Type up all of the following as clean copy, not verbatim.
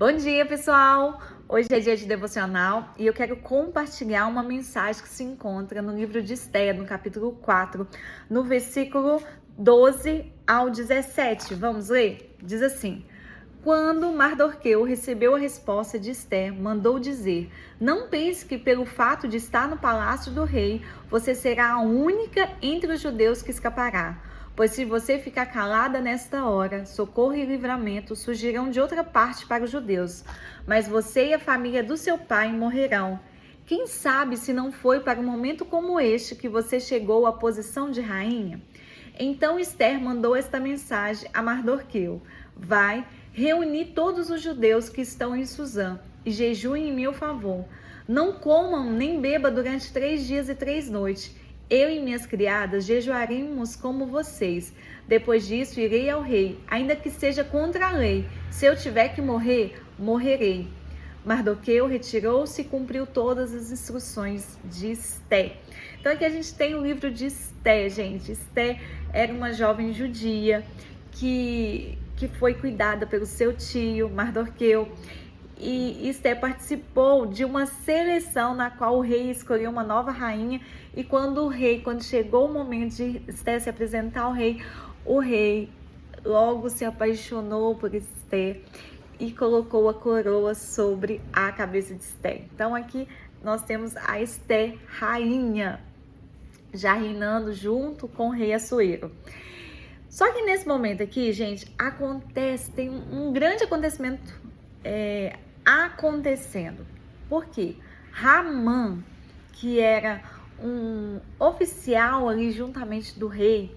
Bom dia, pessoal! Hoje é dia de devocional e eu quero compartilhar uma mensagem que se encontra no livro de Estéia, no capítulo 4, no versículo 12 ao 17. Vamos ler? Diz assim: Quando Mardoqueu recebeu a resposta de Ester, mandou dizer: Não pense que pelo fato de estar no palácio do rei, você será a única entre os judeus que escapará. Pois se você ficar calada nesta hora, socorro e livramento surgirão de outra parte para os judeus, mas você e a família do seu pai morrerão. Quem sabe se não foi para um momento como este que você chegou à posição de rainha? Então Ester mandou esta mensagem a Mardoqueu: Vai, reunir todos os judeus que estão em Suzã e jejuem em meu favor. Não comam nem bebam durante 3 dias e 3 noites. Eu e minhas criadas jejuaremos como vocês. Depois disso, irei ao rei, ainda que seja contra a lei. Se eu tiver que morrer, morrerei. Mardoqueu retirou-se e cumpriu todas as instruções de Esté. Então aqui a gente tem o livro de Esté, gente. Esté era uma jovem judia que foi cuidada pelo seu tio, Mardoqueu. E Esté participou de uma seleção na qual o rei escolheu uma nova rainha. E quando chegou o momento de Esté se apresentar ao rei, o rei logo se apaixonou por Esté e colocou a coroa sobre a cabeça de Esté. Então aqui nós temos a Esté rainha, já reinando junto com o rei Assuero. Só que nesse momento aqui, gente, tem um grande acontecimento acontecendo. Por quê? Ramã, que era um oficial ali juntamente do rei,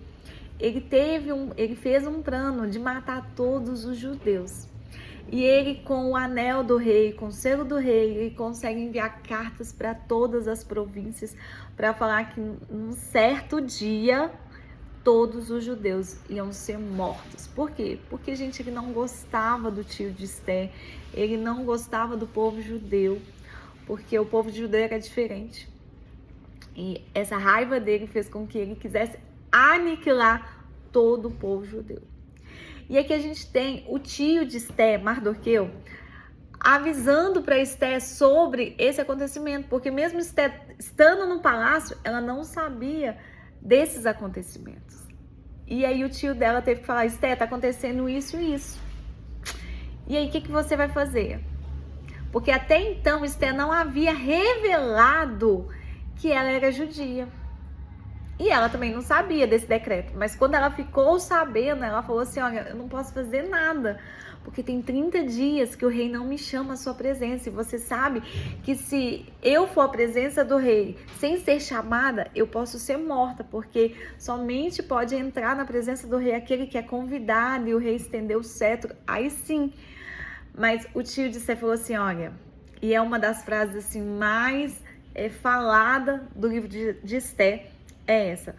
ele fez um plano de matar todos os judeus. E ele, com o anel do rei, com o selo do rei, ele consegue enviar cartas para todas as províncias para falar que num certo dia todos os judeus iam ser mortos. Por quê? Porque, gente, ele não gostava do tio de Esté, ele não gostava do povo judeu, porque o povo judeu era diferente. E essa raiva dele fez com que ele quisesse aniquilar todo o povo judeu. E aqui a gente tem o tio de Esté, Mardoqueu, avisando para Esté sobre esse acontecimento, porque mesmo Esté estando no palácio, ela não sabia desses acontecimentos. E aí o tio dela teve que falar: Esté, tá acontecendo isso e isso. E aí o que você vai fazer? Porque até então Esté não havia revelado que ela era judia. E ela também não sabia desse decreto. Mas quando ela ficou sabendo, ela falou assim: olha, eu não posso fazer nada, porque tem 30 dias que o rei não me chama à sua presença. E você sabe que se eu for à presença do rei sem ser chamada, eu posso ser morta, porque somente pode entrar na presença do rei aquele que é convidado, e o rei estendeu o cetro, aí sim. Mas o tio de Esté falou assim: olha, e é uma das frases assim mais falada do livro de Esté, é essa,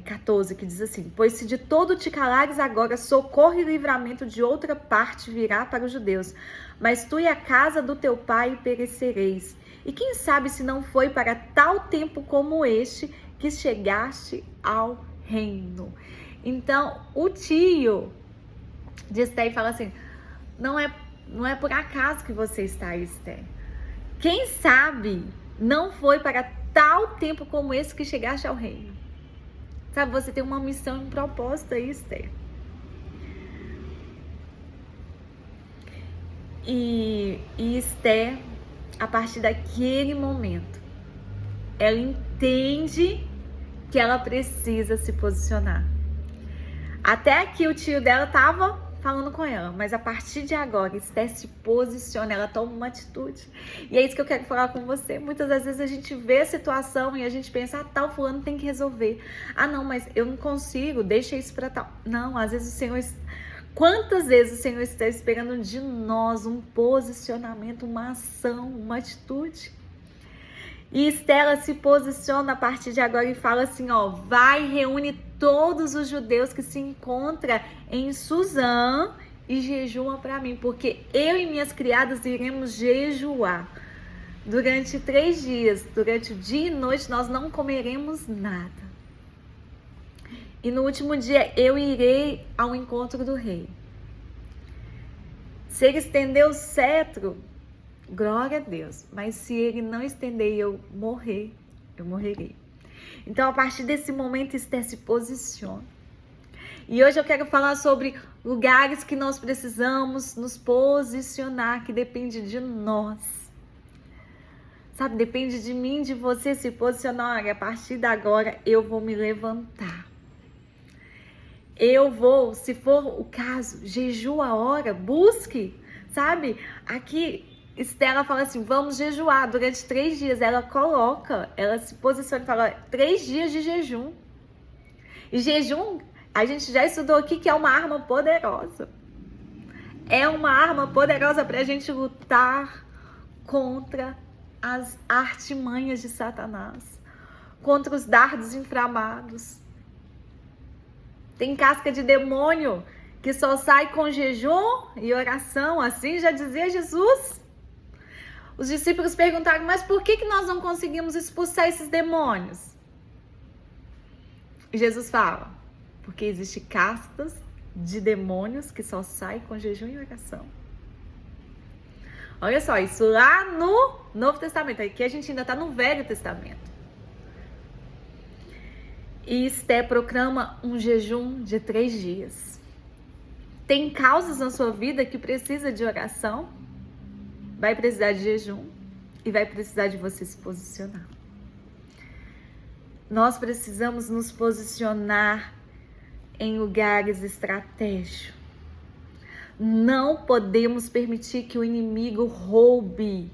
14, que diz assim: Pois se de todo te calares agora, socorro e livramento de outra parte virá para os judeus, mas tu e a casa do teu pai perecereis. E quem sabe se não foi para tal tempo como este que chegaste ao reino. Então o tio de Esté fala assim: não é por acaso que você está aí, Esté. Quem sabe não foi para tal tempo como esse que chegaste ao reino. Sabe, você tem uma missão e um propósito aí, Esté. E Esté, a partir daquele momento, ela entende que ela precisa se posicionar. Até aqui o tio dela estava falando com ela, mas a partir de agora, Esté se posiciona, ela toma uma atitude. E é isso que eu quero falar com você. Muitas das vezes a gente vê a situação e a gente pensa: tal fulano tem que resolver. Não, mas eu não consigo, deixa isso para tal. Não, às vezes o Senhor... Quantas vezes o Senhor está esperando de nós um posicionamento, uma ação, uma atitude? E Estela se posiciona a partir de agora e fala assim: vai, reúne todos os judeus que se encontram em Suzã e jejua para mim, porque eu e minhas criadas iremos jejuar durante 3 dias, durante o dia e noite nós não comeremos nada. E no último dia eu irei ao encontro do rei. Se ele estender o cetro, glória a Deus. Mas se ele não estender e eu morrer, eu morrerei. Então, a partir desse momento, Esther se posiciona. E hoje eu quero falar sobre lugares que nós precisamos nos posicionar, que depende de nós. Sabe, depende de mim, de você se posicionar. Olha, a partir de agora eu vou me levantar. Eu vou, se for o caso, jejua a hora, busque, sabe? Aqui, Estela fala assim, vamos jejuar durante 3 dias. Ela coloca, ela se posiciona e fala, 3 dias de jejum. E jejum, a gente já estudou aqui que é uma arma poderosa. É uma arma poderosa para a gente lutar contra as artimanhas de Satanás, contra os dardos inflamados. Tem casca de demônio que só sai com jejum e oração, assim já dizia Jesus. Os discípulos perguntaram, mas por que nós não conseguimos expulsar esses demônios? E Jesus fala, porque existem castas de demônios que só saem com jejum e oração. Olha só, isso lá no Novo Testamento, aqui a gente ainda está no Velho Testamento. E Esther proclama um jejum de 3 dias. Tem causas na sua vida que precisa de oração, vai precisar de jejum e vai precisar de você se posicionar. Nós precisamos nos posicionar em lugares estratégicos. Não podemos permitir que o inimigo roube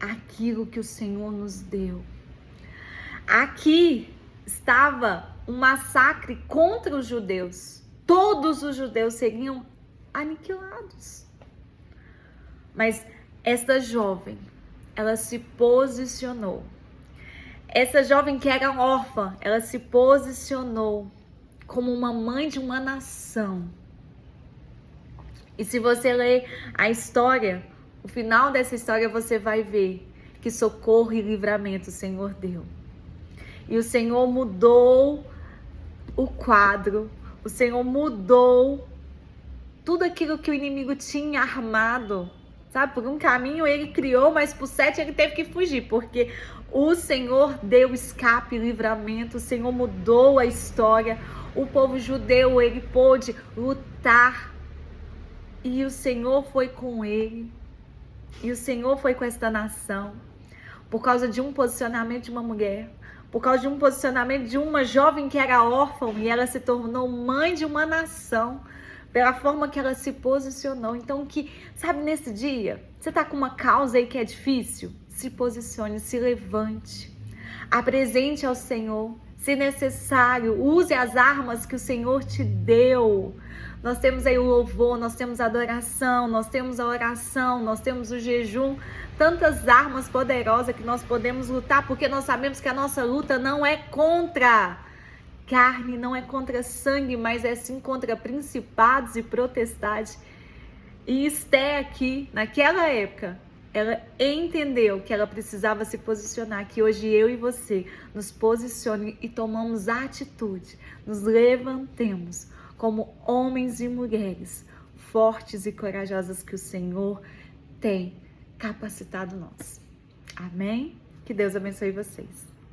aquilo que o Senhor nos deu. Aqui estava um massacre contra os judeus. Todos os judeus seriam aniquilados. Mas esta jovem, ela se posicionou. Essa jovem que era órfã, ela se posicionou como uma mãe de uma nação. E se você ler a história, o final dessa história você vai ver que socorro e livramento o Senhor deu. E o Senhor mudou o quadro, o Senhor mudou tudo aquilo que o inimigo tinha armado. Sabe, por um caminho ele criou, mas por 7 ele teve que fugir, porque o Senhor deu escape e livramento, o Senhor mudou a história, o povo judeu, ele pôde lutar, e o Senhor foi com ele, e o Senhor foi com esta nação, por causa de um posicionamento de uma mulher, por causa de um posicionamento de uma jovem que era órfã, e ela se tornou mãe de uma nação, pela forma que ela se posicionou. Então, sabe, nesse dia, você tá com uma causa aí que é difícil? Se posicione, se levante, apresente ao Senhor, se necessário, use as armas que o Senhor te deu. Nós temos aí o louvor, nós temos a adoração, nós temos a oração, nós temos o jejum, tantas armas poderosas que nós podemos lutar, porque nós sabemos que a nossa luta não é contra carne, não é contra sangue, mas é sim contra principados e potestades. E Esther aqui, naquela época, ela entendeu que ela precisava se posicionar, que hoje eu e você nos posicione e tomamos atitude, nos levantemos como homens e mulheres fortes e corajosas que o Senhor tem capacitado nós. Amém? Que Deus abençoe vocês.